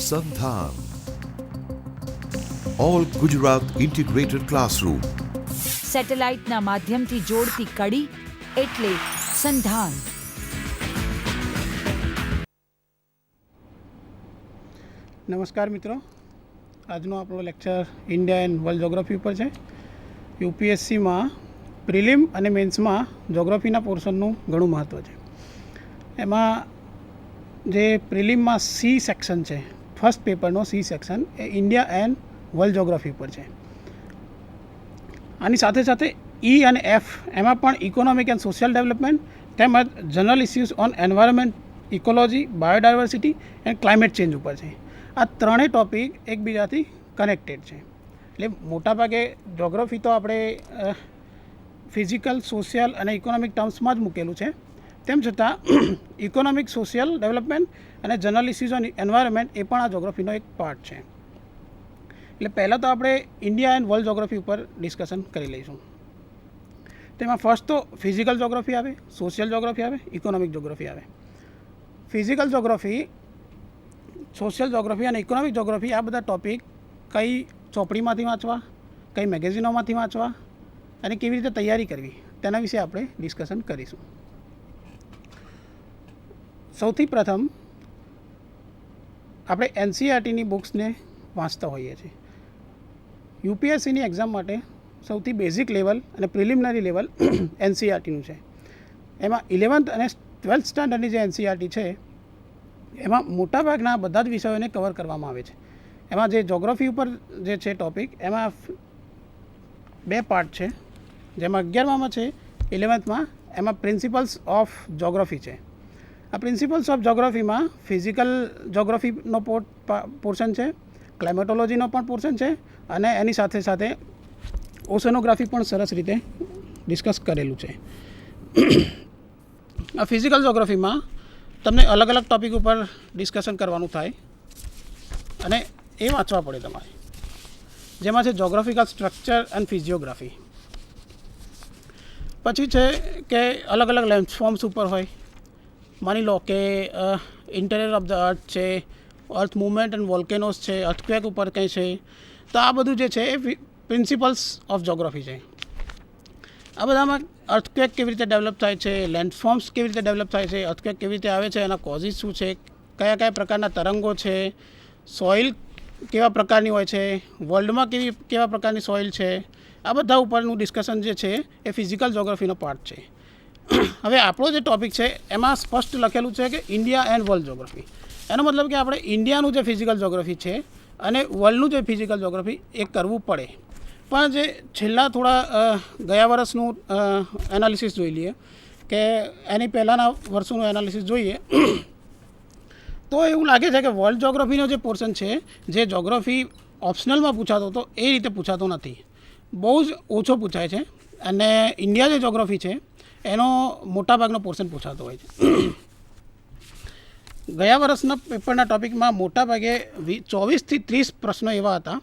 સંધાન all Gujarat integrated classroom. સેટેલાઇટના માધ્યમથી જોડતી કડી એટલે સંધાન. નમસ્કાર મિત્રો, આજનો આપણો lecture India and world geography ઉપર છે. યુપીએસસીમાં પ્રિલિમ અને મેન્સમાં જોગ્રાફીના પોર્શનનું ઘણું મહત્ત્વ છે. એમાં જે પ્રિલિમમાં સી સેક્શન છે, ફર્સ્ટ પેપરનો સી સેક્શન એ ઇન્ડિયા એન્ડ વર્લ્ડ જોગ્રાફી ઉપર છે. આની સાથે સાથે ઈ અને એફ એમાં પણ ઇકોનોમિક એન્ડ સોશિયલ ડેવલપમેન્ટ તેમજ general issues on environment, ecology, biodiversity and climate change ઉપર છે. આ ત્રણેય ટૉપિક એકબીજાથી કનેક્ટેડ છે. એટલે મોટાભાગે જોગ્રાફી તો આપણે ફિઝિકલ, સોશિયલ અને ઇકોનોમિક ટર્મ્સમાં જ મૂકેલું છે. તેમ છતાં ઇકોનોમિક, સોશિયલ ડેવલપમેન્ટ અને જનરલ ઇસ્યુઝ ઓન એન્વાયરમેન્ટ એ પણ આ જોગ્રાફીનો એક પાર્ટ છે. એટલે પહેલાં તો આપણે ઇન્ડિયા એન્ડ વર્લ્ડ જોગ્રાફી ઉપર ડિસ્કશન કરી લઈશું. તેમાં ફર્સ્ટ તો ફિઝિકલ જોગ્રાફી આવે, સોશિયલ જોગ્રાફી આવે, ઇકોનોમિક જોગ્રાફી આવે. ફિઝિકલ જોગ્રાફી, સોશિયલ જોગ્રાફી અને ઇકોનોમિક જોગ્રાફી આ બધા ટૉપિક કઈ ચોપડીમાંથી વાંચવા, કઈ મેગેઝિનોમાંથી વાંચવા અને કેવી રીતે તૈયારી કરવી તેના વિશે આપણે ડિસ્કશન કરીશું. સૌથી પ્રથમ આપણે એનસીઈઆરટીની બુક્સને વાંચતા હોઈએ છીએ. યુપીએસસીની એક્ઝામ માટે સૌથી બેઝિક લેવલ અને પ્રિલિમિનરી લેવલ એનસીઈઆરટીનું છે. એમાં 11th અને 12th સ્ટાન્ડર્ડની જે એનસીઈઆરટી છે એમાં મોટાભાગના બધા જ વિષયોને કવર કરવામાં આવે છે. એમાં જે જોગ્રાફી ઉપર જે છે ટૉપિક એમાં 2 પાર્ટ છે, જેમાં 11માં છે 11thમાં એમાં પ્રિન્સિપલ્સ ઓફ જોગ્રાફી છે. આ પ્રિન્સિપલ્સ ઓફ જોગ્રાફીમાં ફિઝિકલ જોગ્રાફીનો પોર્શન છે, ક્લાઇમેટોલોજીનો પણ પોર્શન છે અને એની સાથે સાથે ઓશનોગ્રાફી પણ સરસ રીતે ડિસ્કસ કરેલું છે. આ ફિઝિકલ જોગ્રાફીમાં તમને અલગ અલગ ટૉપિક ઉપર ડિસ્કશન કરવાનું થાય અને એ વાંચવા પડે તમારે. જેમાં છે જોગ્રાફિકલ સ્ટ્રક્ચર એન્ડ ફિઝિયોગ્રાફી. પછી છે કે અલગ અલગ લેન્ડફોર્મ્સ ઉપર હોય. માની લો કે ઇન્ટેરિયર ઓફ ધ અર્થ છે, અર્થ મૂવમેન્ટ એન્ડ વોલ્કેનોસ છે, અર્થક્વેક ઉપર કંઈ છે. તો આ બધું જે છે એ પ્રિન્સિપલ્સ ઓફ જોગ્રાફી છે. આ બધામાં અર્થક્વેક કેવી રીતે ડેવલપ થાય છે, લેન્ડફોર્મ્સ કેવી રીતે ડેવલપ થાય છે, અર્થક્વેક કેવી રીતે આવે છે, એના કોઝિસ શું છે, કયા કયા પ્રકારના તરંગો છે, સોઇલ કેવા પ્રકારની હોય છે, વર્લ્ડમાં કેવા પ્રકારની સોઇલ છે, આ બધા ઉપરનું ડિસ્કશન જે છે એ ફિઝિકલ જોગ્રાફીનો પાર્ટ છે. હવે આપણો જે ટૉપિક છે એમાં સ્પષ્ટ લખેલું છે કે ઇન્ડિયા એન્ડ વર્લ્ડ જોગ્રાફી. એનો મતલબ કે આપણે ઇન્ડિયાનું જે ફિઝિકલ જોગ્રાફી છે અને વર્લ્ડનું જે ફિઝિકલ જોગ્રાફી એ કરવું પડે. પણ જે છેલ્લા થોડા ગયા વર્ષનું એનાલિસિસ જોઈ લઈએ કે એની પહેલાંના વર્ષોનું એનાલિસિસ જોઈએ તો એવું લાગે છે કે વર્લ્ડ જોગ્રાફીનો જે પોર્શન છે, જે જોગ્રાફી ઓપ્શનલમાં પૂછાતો હતો એ રીતે પૂછાતો નથી, બહુ જ ઓછો પૂછાય છે. અને ઇન્ડિયા જે જોગ્રાફી છે એનો મોટાભાગનો પોર્શન પૂછાતો હોય છે. ગયા વર્ષના પેપરના ટૉપિકમાં મોટાભાગે 24 થી 30 પ્રશ્નો એવા હતા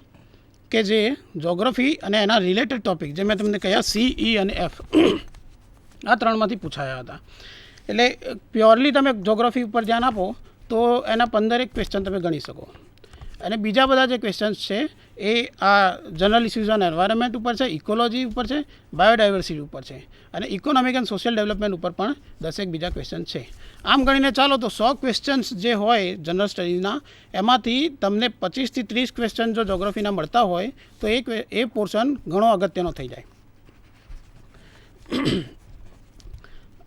કે જે જોગ્રાફી અને એના રિલેટેડ ટૉપિક, જે મેં તમને કહ્યા સી, ઈ અને એફ, આ ત્રણમાંથી પૂછાયા હતા. એટલે પ્યોરલી તમે જોગ્રાફી ઉપર ધ્યાન આપો તો એના 15 ક્વેશ્ચન તમે ગણી શકો. અને બીજા બધા જે ક્વેશ્ચન્સ છે એ આ જનરલ ઇસ્યુઝ ઓન એન્વાયરમેન્ટ ઉપર છે, ઇકોલોજી ઉપર છે, બાયોડાયવર્સિટી ઉપર છે અને ઇકોનોમિક એન્ડ સોશિયલ ડેવલપમેન્ટ ઉપર પણ 10 બીજા ક્વેશ્ચન છે. આમ ગણીને ચાલો તો 100 ક્વેશ્ચન્સ જે હોય જનરલ સ્ટડીઝના એમાંથી તમને 25 થી 30 ક્વેશ્ચન જો જોગ્રાફીના મળતા હોય તો એ પોર્શન ઘણો અગત્યનો થઈ જાય.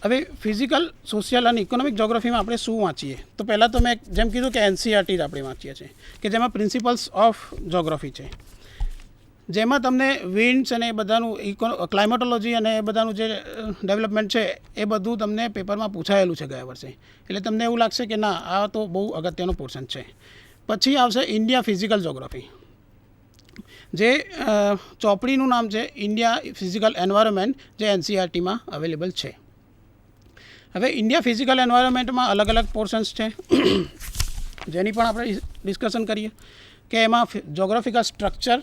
હવે ફિઝિકલ, સોશિયલ અને ઇકોનોમિક જોગ્રાફીમાં આપણે શું વાંચીએ? તો પહેલાં તો મેં જેમ કીધું કે એનસીઈઆરટી જ આપણે વાંચીએ છીએ કે જેમાં પ્રિન્સિપલ્સ ઓફ જોગ્રાફી છે, જેમાં તમને વિન્ડ્સ અને એ બધાનું ક્લાઇમેટોલોજી અને એ બધાનું જે ડેવલપમેન્ટ છે એ બધું તમને પેપરમાં પૂછાયેલું છે ગયા વર્ષે. એટલે તમને એવું લાગશે કે ના, આ તો બહુ અગત્યનો પોર્શન છે. પછી આવશે ઇન્ડિયા ફિઝિકલ જોગ્રાફી, જે ચોપડીનું નામ છે ઇન્ડિયા ફિઝિકલ એન્વાયરમેન્ટ, જે એનસીઈઆરટીમાં અવેલેબલ છે. હવે ઇન્ડિયા ફિઝિકલ એન્વાયરમેન્ટમાં અલગ અલગ પોર્શન્સ છે જેની પણ આપણે ડિસ્કશન કરીએ કે એમાં જોગ્રાફિકલ સ્ટ્રક્ચર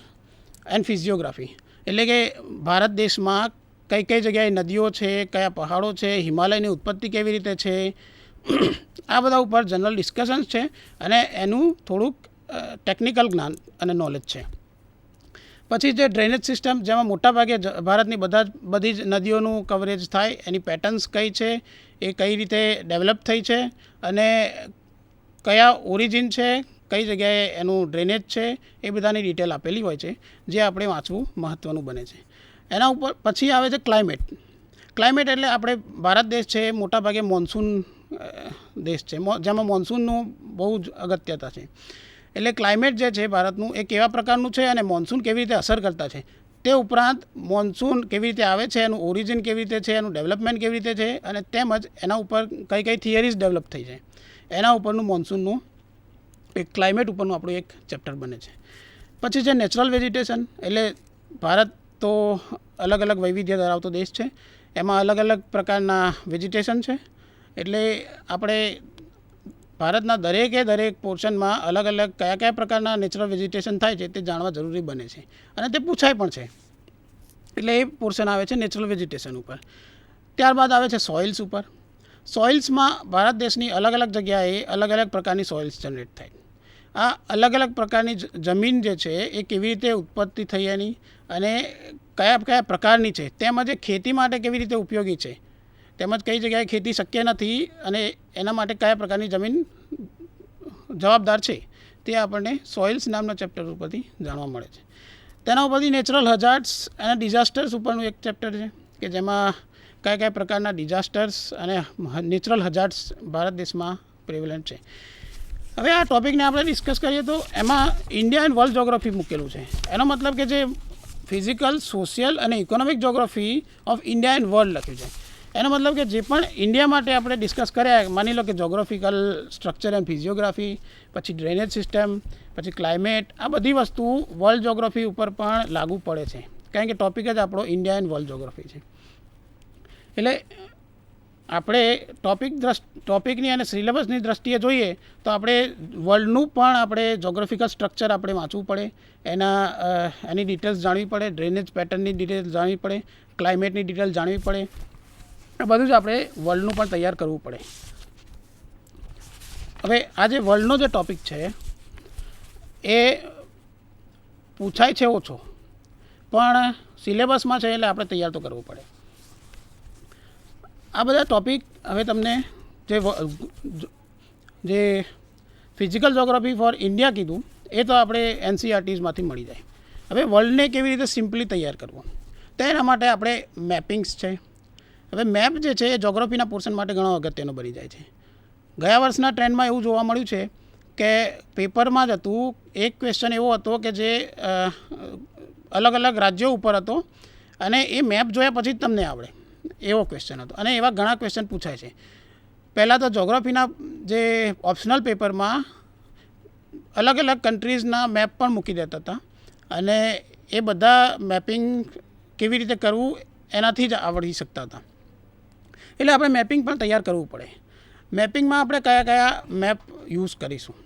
એન્ડ ફિઝિયોગ્રાફી, એટલે કે ભારત દેશમાં કઈ કઈ જગ્યાએ નદીઓ છે, કયા પહાડો છે, હિમાલયની ઉત્પત્તિ કેવી રીતે છે, આ બધા ઉપર જનરલ ડિસ્કશન્સ છે અને એનું થોડુંક ટેકનિકલ જ્ઞાન અને નોલેજ છે. પછી જે ડ્રેનેજ સિસ્ટમ, જેમાં મોટાભાગે ભારતની બધી જ નદીઓનું કવરેજ થાય, એની પેટર્ન્સ કઈ છે, એ કઈ રીતે ડેવલપ થઈ છે અને કયા ઓરિજિન છે, કઈ જગ્યાએ એનું ડ્રેનેજ છે, એ બધાની ડિટેલ આપેલી હોય છે, જે આપણે વાંચવું મહત્ત્વનું બને છે. એના ઉપર પછી આવે છે ક્લાઇમેટ. ક્લાઇમેટ એટલે આપણે ભારત દેશ છે એ મોટાભાગે મોન્સૂન દેશ છે, જેમાં મોન્સૂનનું બહુ જ અગત્યતા છે. એટલે ક્લાઇમેટ જે છે ભારતનું એ કેવા પ્રકારનું છે અને મોન્સૂન કેવી રીતે અસર કરતા છે, તે ઉપરાંત મોન્સૂન કેવી રીતે આવે છે, એનું ઓરિજિન કેવી રીતે છે, એનું ડેવલપમેન્ટ કેવી રીતે છે અને તેમજ એના ઉપર કઈ કઈ થિયરીઝ ડેવલપ થઈ છે, એના ઉપરનું મોન્સૂનનું એક ક્લાઇમેટ ઉપરનું આપણું એક ચેપ્ટર બને છે. પછી છે નેચરલ વેજીટેશન. એટલે ભારત તો અલગ અલગ વૈવિધ્ય ધરાવતો દેશ છે, એમાં અલગ અલગ પ્રકારના વેજીટેશન છે. એટલે આપણે ભારતના દરેક પોર્શનમાં અલગ અલગ કયા પ્રકારના નેચરલ વેજીટેશન થાય છે તે જાણવા જરૂરી બને છે અને તે પૂછાય પણ છે. એટલે એ પોર્શન આવે છે નેચરલ વેજીટેશન ઉપર. ત્યારબાદ આવે છે સોઇલ્સ ઉપર. સોઇલ્સમાં ભારત દેશની અલગ અલગ જગ્યાએ અલગ અલગ પ્રકારની સોઇલ્સ જનરેટ થાય. આ અલગ અલગ પ્રકારની જમીન જે છે એ કેવી રીતે ઉત્પત્તિ થઈ એની અને કયા પ્રકારની છે, તેમજ એ ખેતી માટે કેવી રીતે ઉપયોગી છે, તેમજ કઈ જગ્યાએ ખેતી શક્ય નથી અને એના માટે કયા પ્રકારની જમીન જવાબદાર છે, તે આપણને સોઇલ્સ નામના ચેપ્ટર ઉપરથી જાણવા મળે છે. તેના ઉપરથી નેચરલ હજાર્ડ્સ અને ડિઝાસ્ટર્સ ઉપરનું એક ચેપ્ટર છે કે જેમાં કયા પ્રકારના ડિઝાસ્ટર્સ અને નેચરલ હજાર્ડ્સ ભારત દેશમાં પ્રિવેલન્ટ છે. હવે આ ટૉપિકને આપણે ડિસ્કસ કરીએ તો એમાં ઇન્ડિયા એન્ડ વર્લ્ડ જોગ્રાફી મૂકેલું છે. એનો મતલબ કે જે ફિઝિકલ, સોશિયલ અને economic geography of India and world લખ્યું છે. એનો મતલબ કે જે પણ ઇન્ડિયા માટે આપણે ડિસ્કસ કર્યા, માની લો કે જોગ્રાફિકલ સ્ટ્રક્ચર એન્ડ ફિઝિયોગ્રાફી, પછી ડ્રેનેજ સિસ્ટમ, પછી ક્લાઇમેટ, આ બધી વસ્તુ વર્લ્ડ જોગ્રાફી ઉપર પણ લાગુ પડે છે, કારણ કે ટૉપિક જ આપણો ઇન્ડિયા એન્ડ વર્લ્ડ જોગ્રાફી છે. એટલે આપણે ટૉપિકની અને સિલેબસની દ્રષ્ટિએ જોઈએ તો આપણે વર્લ્ડનું પણ આપણે જોગ્રાફિકલ સ્ટ્રક્ચર આપણે વાંચવું પડે, એની ડિટેલ્સ જાણવી પડે, ડ્રેનેજ પેટર્નની ડિટેલ્સ જાણવી પડે, ક્લાઇમેટની ડિટેલ્સ જાણવી પડે. આ બધું જ આપણે વર્લ્ડનું પણ તૈયાર કરવું પડે. હવે આ જે વર્લ્ડનો જે ટૉપિક છે એ પૂછાય છે ઓછો, પણ સિલેબસમાં છે એટલે આપણે તૈયાર તો કરવું પડે. આ બધા ટૉપિક હવે તમને જે ફિઝિકલ જોગ્રાફી ફોર ઇન્ડિયા કીધું એ તો આપણે NCERTsમાંથી મળી જાય. હવે વર્લ્ડને કેવી રીતે સિમ્પલી તૈયાર કરવું, તો એના માટે આપણે મેપિંગ્સ છે. હવે મેપ જે છે એ જોગ્રાફીના પોર્શન માટે ઘણો અગત્યનો બની જાય છે. ગયા વર્ષના ટ્રેન્ડમાં એવું જોવા મળ્યું છે કે પેપરમાં જ હતું, એક ક્વેશ્ચન એવો હતો કે જે અલગ અલગ રાજ્યો ઉપર હતો અને એ મેપ જોયા પછી જ તમને આવડે એવો ક્વેશ્ચન હતો. અને એવા ઘણા ક્વેશ્ચન પૂછાય છે. પહેલાં તો જોગ્રાફીના જે ઓપ્શનલ પેપરમાં અલગ અલગ કન્ટ્રીઝના મેપ પણ મૂકી દેતા હતા અને એ બધા મેપિંગ કેવી રીતે કરવું એનાથી જ આવડી શકતા હતા. એટલે આપણે મેપિંગ પણ તૈયાર કરવું પડે. મેપિંગમાં આપણે કયા મેપ યુઝ કરીશું,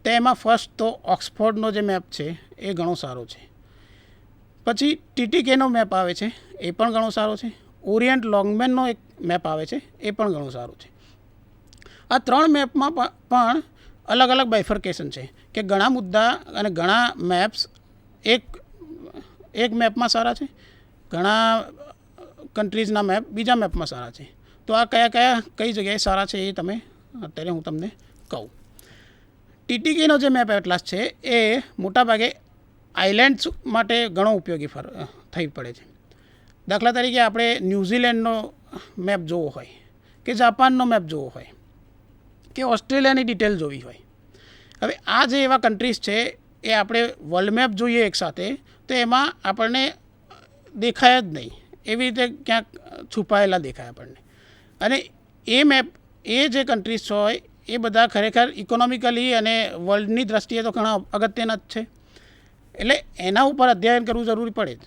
તો એમાં ફર્સ્ટ તો ઓક્સફોર્ડનો જે મેપ છે એ ઘણો સારો છે. પછી TTKનો મેપ આવે છે, એ પણ ઘણો સારો છે. ઓરિયન્ટ લોંગમેનનો એક મેપ આવે છે, એ પણ ઘણું સારું છે. આ 3 મેપમાં પણ અલગ અલગ બાયફર્કેશન છે કે ઘણા મુદ્દા અને ઘણા મેપ્સ એક મેપમાં સારા છે, ઘણા કન્ટ્રીઝના મેપ બીજા મેપમાં સારા છે. તો આ કઈ જગ્યાએ સારા છે એ અત્યારે હું તમને કહું. TTKનો જે મેપ એટલાસ છે એ મોટાભાગે આઇલેન્ડ્સ માટે ઘણો ઉપયોગી થઈ પડે છે. દાખલા તરીકે આપણે ન્યૂઝીલેન્ડનો મેપ જોવો હોય કે જાપાનનો મેપ જોવો હોય કે ઓસ્ટ્રેલિયાની ડિટેલ જોવી હોય. હવે આ જે એવા કન્ટ્રીઝ છે એ આપણે વર્લ્ડ મેપ જોઈએ એકસાથે તો એમાં આપણને દેખાય જ નહીં, એવી રીતે ક્યાંક છુપાયેલા દેખાય આપણને. અને એ મેપ, એ જે કન્ટ્રીઝ હોય એ બધા ખરેખર ઇકોનોમિકલી અને વર્લ્ડની દ્રષ્ટિએ તો ઘણા અગત્યના જ છે. એટલે એના ઉપર અધ્યયન કરવું જરૂરી પડે જ.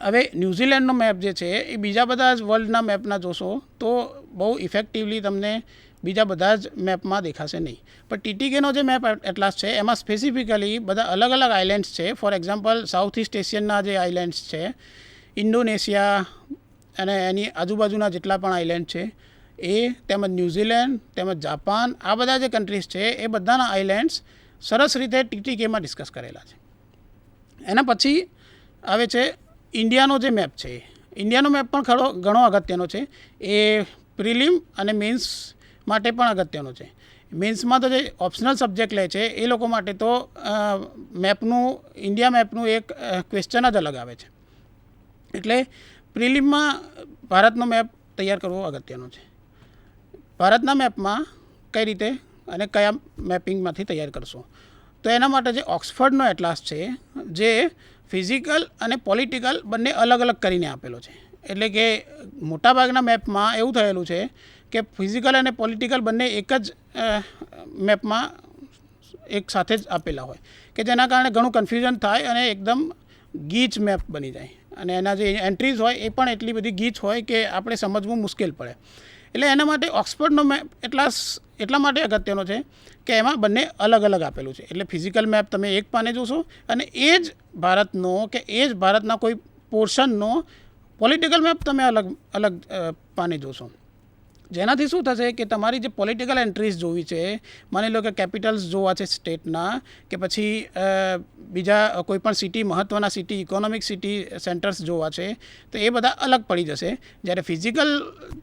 હવે ન્યૂઝીલેન્ડનો મેપ જે છે એ બીજા બધા જ વર્લ્ડના મેપના જોશો તો બહુ ઇફેક્ટિવલી તમને બીજા બધા જ મેપમાં દેખાશે નહીં. પણ TTKનો જે મેપ એટલાસ છે એમાં સ્પેસિફિકલી બધા અલગ અલગ આઇલેન્ડ્સ છે. ફોર એક્ઝામ્પલ સાઉથ ઇસ્ટ એશિયનના જે આઇલેન્ડ્સ છે, ઇન્ડોનેશિયા અને એની આજુબાજુના જેટલા પણ આઇલેન્ડ છે એ, તેમજ ન્યૂઝીલેન્ડ, તેમજ જાપાન, આ બધા જે કન્ટ્રીઝ છે એ બધાના આઇલેન્ડ્સ સરસ રીતે TTKમાં ડિસ્કસ કરેલા છે. એના પછી આવે છે ઇન્ડિયાનો જે મેપ છે. ઇન્ડિયાનો મેપ પણ ઘણો અગત્યનો છે. એ પ્રિલિમ અને મેન્સ માટે પણ અગત્યનો છે. મેન્સમાં તો જે ઓપ્શનલ સબ્જેક્ટ લે છે એ લોકો માટે તો ઇન્ડિયા મેપનું એક ક્વેશ્ચન જ અલગ આવે છે. એટલે પ્રિલિમમાં ભારતનો મેપ તૈયાર કરવો અગત્યનો છે. ભારતના મેપમાં કઈ રીતે અને કયા મેપિંગમાંથી તૈયાર કરશો, તો એના માટે જે ઓક્સફર્ડનો એટલાસ છે જે ફિઝિકલ અને પોલિટિકલ બંને અલગ અલગ કરીને આપેલો છે. એટલે કે મોટાભાગના મેપમાં એવું થયેલું છે કે ફિઝિકલ અને પોલિટિકલ બંને એક જ મેપમાં એક સાથે જ આપેલા હોય કે જેના કારણે ઘણું કન્ફ્યુઝન થાય અને એકદમ ગીચ મેપ બની જાય અને એના જે એન્ટ્રીઝ હોય એ પણ એટલી બધી ગીચ હોય કે આપણે સમજવું મુશ્કેલ પડે. એટલે એના માટે ઓક્સફર્ડનો મેપ એટલા માટે અગત્યનો છે કે એમાં બંને અલગ અલગ આપેલું છે. એટલે ફિઝિકલ મેપ તમે એક પાને જોશો અને એ જ ભારતનો કે એ જ ભારતના કોઈ પોર્શનનો પોલિટિકલ મેપ તમે અલગ પાને જોશો. જેનાથી શું થશે કે તમારી જે પોલિટિકલ એન્ટ્રીઝ જોવી છે, માની લો કે કેપિટલ્સ જોવા છે સ્ટેટના કે પછી બીજા કોઈ પણ સિટી, મહત્ત્વના સિટી, ઇકોનોમિક સિટી સેન્ટર્સ જોવા છે, તો એ બધા અલગ પડી જશે. જ્યારે ફિઝિકલ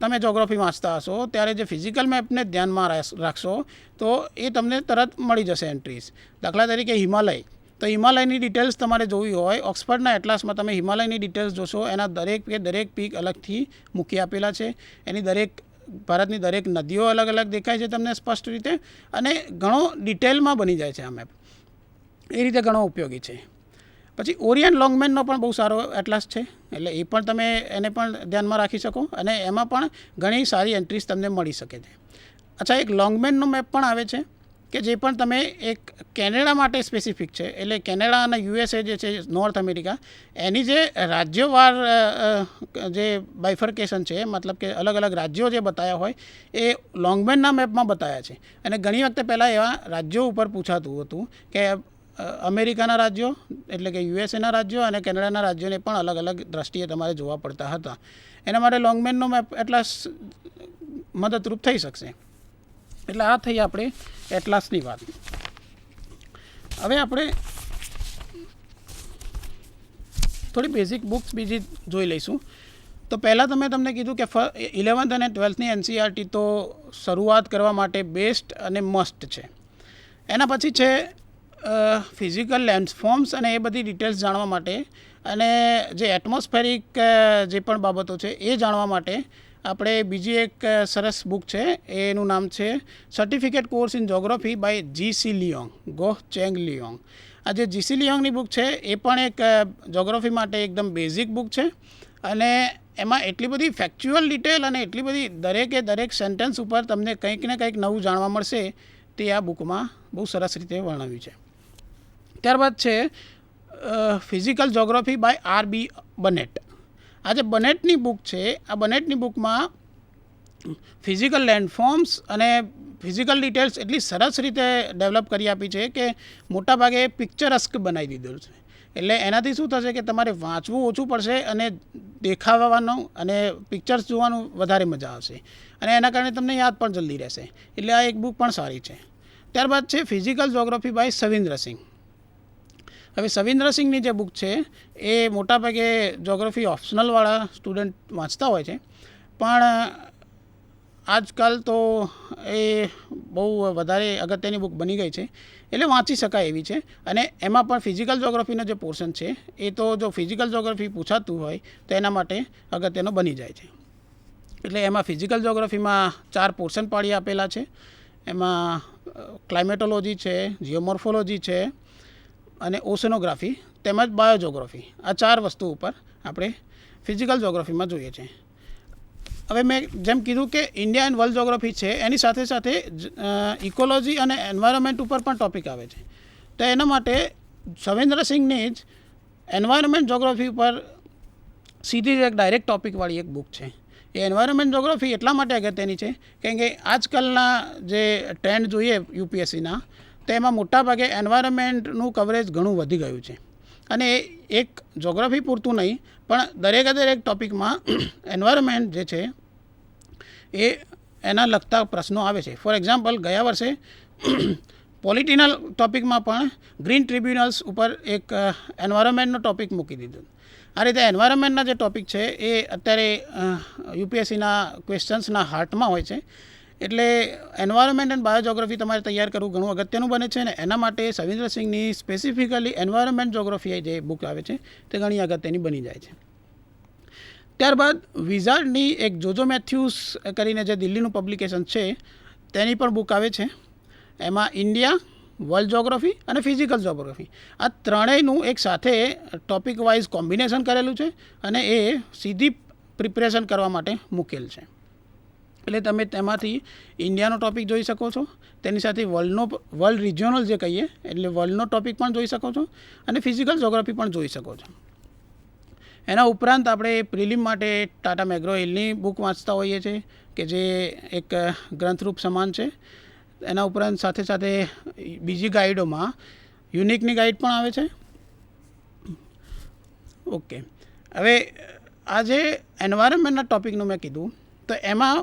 તમે જોગ્રાફી વાંચતા હશો ત્યારે જે ફિઝિકલ મેપને ધ્યાનમાં રાખશો તો એ તમને તરત મળી જશે એન્ટ્રીઝ. દાખલા તરીકે હિમાલય, તો હિમાલયની ડિટેલ્સ તમારે જોવી હોય, ઓક્સફર્ડના એટલાસમાં તમે હિમાલયની ડિટેલ્સ જોશો. એના દરેક પીક અલગથી મૂકી આપેલા છે. એની ભારતની દરેક નદીઓ અલગ અલગ દેખાય છે તમને સ્પષ્ટ રીતે અને ઘણો ડિટેલમાં બની જાય છે આ મેપ. એ રીતે ઘણો ઉપયોગી છે. પછી ઓરિયન્ટ લોંગમેનનો પણ બહુ સારો એટલાસ છે. એટલે એ પણ તમે એને પણ ધ્યાનમાં રાખી શકો અને એમાં પણ ઘણી સારી એન્ટ્રીઝ તમને મળી શકે છે. અચ્છા, એક લોંગમેનનો મેપ પણ આવે છે કે જે પણ તમે એક કેનેડા માટે સ્પેસિફિક છે. એટલે કેનેડા અને USA જે છે નોર્થ અમેરિકા, એની જે રાજ્યોવાર જે બાયફર્કેશન છે, મતલબ કે અલગ અલગ રાજ્યો જે બતાવ્યા હોય એ લોંગમેનના મેપમાં બતાવ્યા છે. અને ઘણી વખતે પહેલાં એવા રાજ્યો ઉપર પૂછાતું હતું કે અમેરિકાના રાજ્યો એટલે કે USAના રાજ્યો અને કેનેડાના રાજ્યોને પણ અલગ અલગ દ્રષ્ટિએ તમારે જોવા પડતા હતા. એના માટે લોંગમેનનો મેપ એટલાસ મદદરૂપ થઈ શકશે. એટલે આ થઈ આપણે એટલાસની વાત. હવે આપણે થોડી બેઝિક બુક્સ બીજી જોઈ લઈશું. તો પહેલાં તમને કીધું કે 11th અને 12thની NCERT તો શરૂઆત કરવા માટે બેસ્ટ અને મસ્ટ છે. એના પછી છે ફિઝિકલ લેન્ડફોર્મ્સ અને એ બધી ડિટેલ્સ જાણવા માટે અને જે એટમોસ્ફેરિક જે પણ બાબતો છે એ જાણવા માટે આપણે બીજી એક સરસ બુક છે. એનું નામ છે certificate course in geography by G.C. Leong, Goh Cheng Leong. આ જે G.C. લિયોંગની બુક છે એ પણ એક જોગ્રાફી માટે એકદમ બેઝિક બુક છે અને એમાં એટલી બધી ફેક્ચ્યુઅલ ડિટેલ અને એટલી બધી દરેક સેન્ટેન્સ ઉપર તમને કંઈક ને કંઈક નવું જાણવા મળશે તે આ બુકમાં બહુ સરસ રીતે વર્ણવ્યું છે. ત્યારબાદ છે ફિઝિકલ જોગ્રાફી બાય R.B. બનેટ. આ જે બનેટની બુક છે, આ બનેટની બુકમાં ફિઝિકલ લેન્ડફોર્મ્સ અને ફિઝિકલ ડિટેલ્સ એટલી સરસ રીતે ડેવલપ કરી આપી છે કે મોટાભાગે પિક્ચરસ્ક બનાવી દીધેલું છે. એટલે એનાથી શું થશે કે તમારે વાંચવું ઓછું પડશે અને દેખાવાનું અને પિક્ચર્સ જોવાનું વધારે મજા આવશે અને એના કારણે તમને યાદ પણ જલ્દી રહેશે. એટલે આ એક બુક પણ સારી છે. ત્યારબાદ છે ફિઝિકલ જોગ્રાફી બાય સવિન્દ્ર સિંહ. હવે સવિન્દ્ર સિંહની જે બુક છે એ મોટાભાગે જોગ્રાફી ઓપ્શનલવાળા સ્ટુડન્ટ વાંચતા હોય છે, પણ આજકાલ તો એ બહુ વધારે અગત્યની બુક બની ગઈ છે. એટલે વાંચી શકાય એવી છે અને એમાં પણ ફિઝિકલ જોગ્રાફીનો જે પોર્શન છે એ તો જો ફિઝિકલ જોગ્રાફી પૂછાતું હોય તો એના માટે અગત્યનો બની જાય છે. એટલે એમાં ફિઝિકલ જોગ્રાફીમાં 4 પોર્શન પાડી આપેલા છે. એમાં ક્લાઇમેટોલોજી છે, જીઓમોર્ફોલોજી છે અને ઓશનોગ્રાફી તેમજ બાયોજોગ્રાફી. આ 4 વસ્તુ ઉપર આપણે ફિઝિકલ જોગ્રાફીમાં જોઈએ છે. હવે મેં જેમ કીધું કે ઇન્ડિયા એન્ડ વર્લ્ડ જોગ્રાફી છે, એની સાથે સાથે ઇકોલોજી અને એન્વાયરમેન્ટ ઉપર પણ ટોપિક આવે છે. તો એના માટે સવિન્દ્ર સિંહની જ એન્વાયરમેન્ટ જોગ્રાફી ઉપર સીધી જ એક ડાયરેક્ટ ટોપિકવાળી એક બુક છે. એ એન્વાયરમેન્ટ જોગ્રાફી એટલા માટે અગત્યની છે કારણ કે આજકાલના જે ટ્રેન્ડ જોઈએ UPSCના, તો એમાં મોટાભાગે એન્વાયરમેન્ટનું કવરેજ ઘણું વધી ગયું છે અને એક જોગ્રાફી પૂરતું નહીં પણ દરેક ટોપિકમાં એન્વાયરમેન્ટ જે છે એ એના લગતા પ્રશ્નો આવે છે. ફોર એક્ઝામ્પલ, ગયા વર્ષે પોલિટિકલ ટોપિકમાં પણ ગ્રીન ટ્રિબ્યુનલ્સ ઉપર એક એન્વાયરમેન્ટનો ટોપિક મૂકી દીધો. આ રીતે એન્વાયરમેન્ટના જે ટોપિક છે એ અત્યારે યુપીએસસીના ક્વેશ્ચન્સના હાર્ટમાં હોય છે. એટલે એન્વાયરમેન્ટ એન્ડ બાયોજોગ્રાફી તમારે તૈયાર કરવું ઘણું અગત્યનું બને છે. ને એના માટે સવિન્દ્રસિંહની સ્પેસિફિકલી એન્વાયરમેન્ટ જોગ્રાફી જે બુક આવે છે તે ઘણી અગત્યની બની જાય છે. ત્યારબાદ વિઝાર્ડની એક જોજો મેથ્યુસ કરીને જે દિલ્હીનું પબ્લિકેશન છે તેની પણ બુક આવે છે. એમાં ઇન્ડિયા, વર્લ્ડ જોગ્રાફી અને ફિઝિકલ જોગ્રાફી આ ત્રણેયનું એક સાથે ટોપિક વાઇઝ કોમ્બિનેશન કરેલું છે અને એ સીધી પ્રિપરેશન કરવા માટે મૂકેલ છે. એટલે તમે તેમાંથી ઇન્ડિયાનો ટોપિક જોઈ શકો છો, તેની સાથે વર્લ્ડ રિજિયોનલ જે કહીએ એટલે વર્લ્ડનો ટોપિક પણ જોઈ શકો છો અને ફિઝિકલ જોગ્રાફી પણ જોઈ શકો છો. એના ઉપરાંત આપણે પ્રિલિમ માટે ટાટા મેગ્રો હિલની બુક વાંચતા હોઈએ છીએ કે જે એક ગ્રંથરૂપ સમાન છે. એના ઉપરાંત સાથે સાથે બીજી ગાઈડોમાં યુનિકની ગાઈડ પણ આવે છે. ઓકે, હવે આ જે એન્વાયરમેન્ટના ટોપિકનું મેં કીધું તો એમાં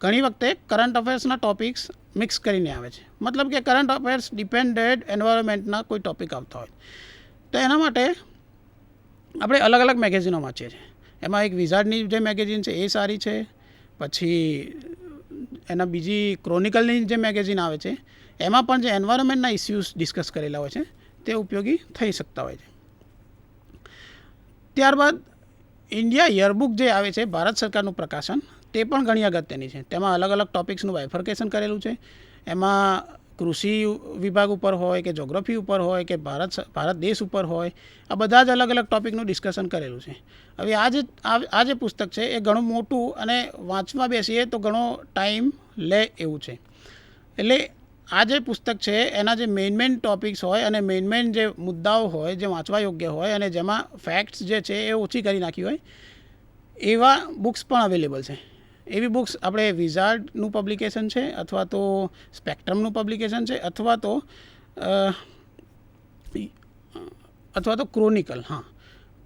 ઘણી વખતે કરંટ અફેર્સના ટોપિક્સ મિક્સ કરીને આવે છે. મતલબ કે કરંટ અફેર્સ ડિપેન્ડેડ એન્વાયરમેન્ટના કોઈ ટોપિક આવતા હોય તો એના માટે આપણે અલગ અલગ મેગેઝિનો વાંચીએ છીએ. એમાં એક વિઝાર્ડની જે મેગેઝિન છે એ સારી છે. પછી એના બીજી ક્રોનિકલની જે મેગેઝિન આવે છે એમાં પણ જે એન્વાયરમેન્ટના ઇસ્યુઝ ડિસ્કસ કરેલા હોય છે તે ઉપયોગી થઈ શકતા હોય છે. ત્યારબાદ ઇન્ડિયા યરબુક જે આવે છે ભારત સરકારનું પ્રકાશન તે પણ ઘણી અગત્યની છે. તેમાં અલગ અલગ ટોપિક્સનું બાયફર્કેશન કરેલું છે. એમાં કૃષિ વિભાગ ઉપર હોય કે જોગ્રાફી ઉપર હોય કે ભારત દેશ ઉપર હોય આ બધા જ અલગ અલગ ટોપિકનું ડિસ્કશન કરેલું છે. હવે આ જે પુસ્તક છે એ ઘણું મોટું અને વાંચવા બેસીએ તો ઘણો ટાઈમ લે એવું છે. એટલે આ જે પુસ્તક છે એના જે મેઇન ટોપિક્સ હોય અને મેઇન જે મુદ્દાઓ હોય જે વાંચવા યોગ્ય હોય અને જેમાં ફેક્ટ્સ જે છે એ ઓછી કરી નાખી હોય એવા બુક્સ પણ અવેલેબલ છે. એવી બુક્સ આપણે વિઝાર્ડનું પબ્લિકેશન છે અથવા તો સ્પેક્ટ્રમનું પબ્લિકેશન છે અથવા તો ક્રોનિકલ.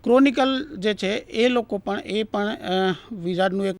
ક્રોનિકલ જે છે એ લોકો પણ વિઝાર્ડનું એક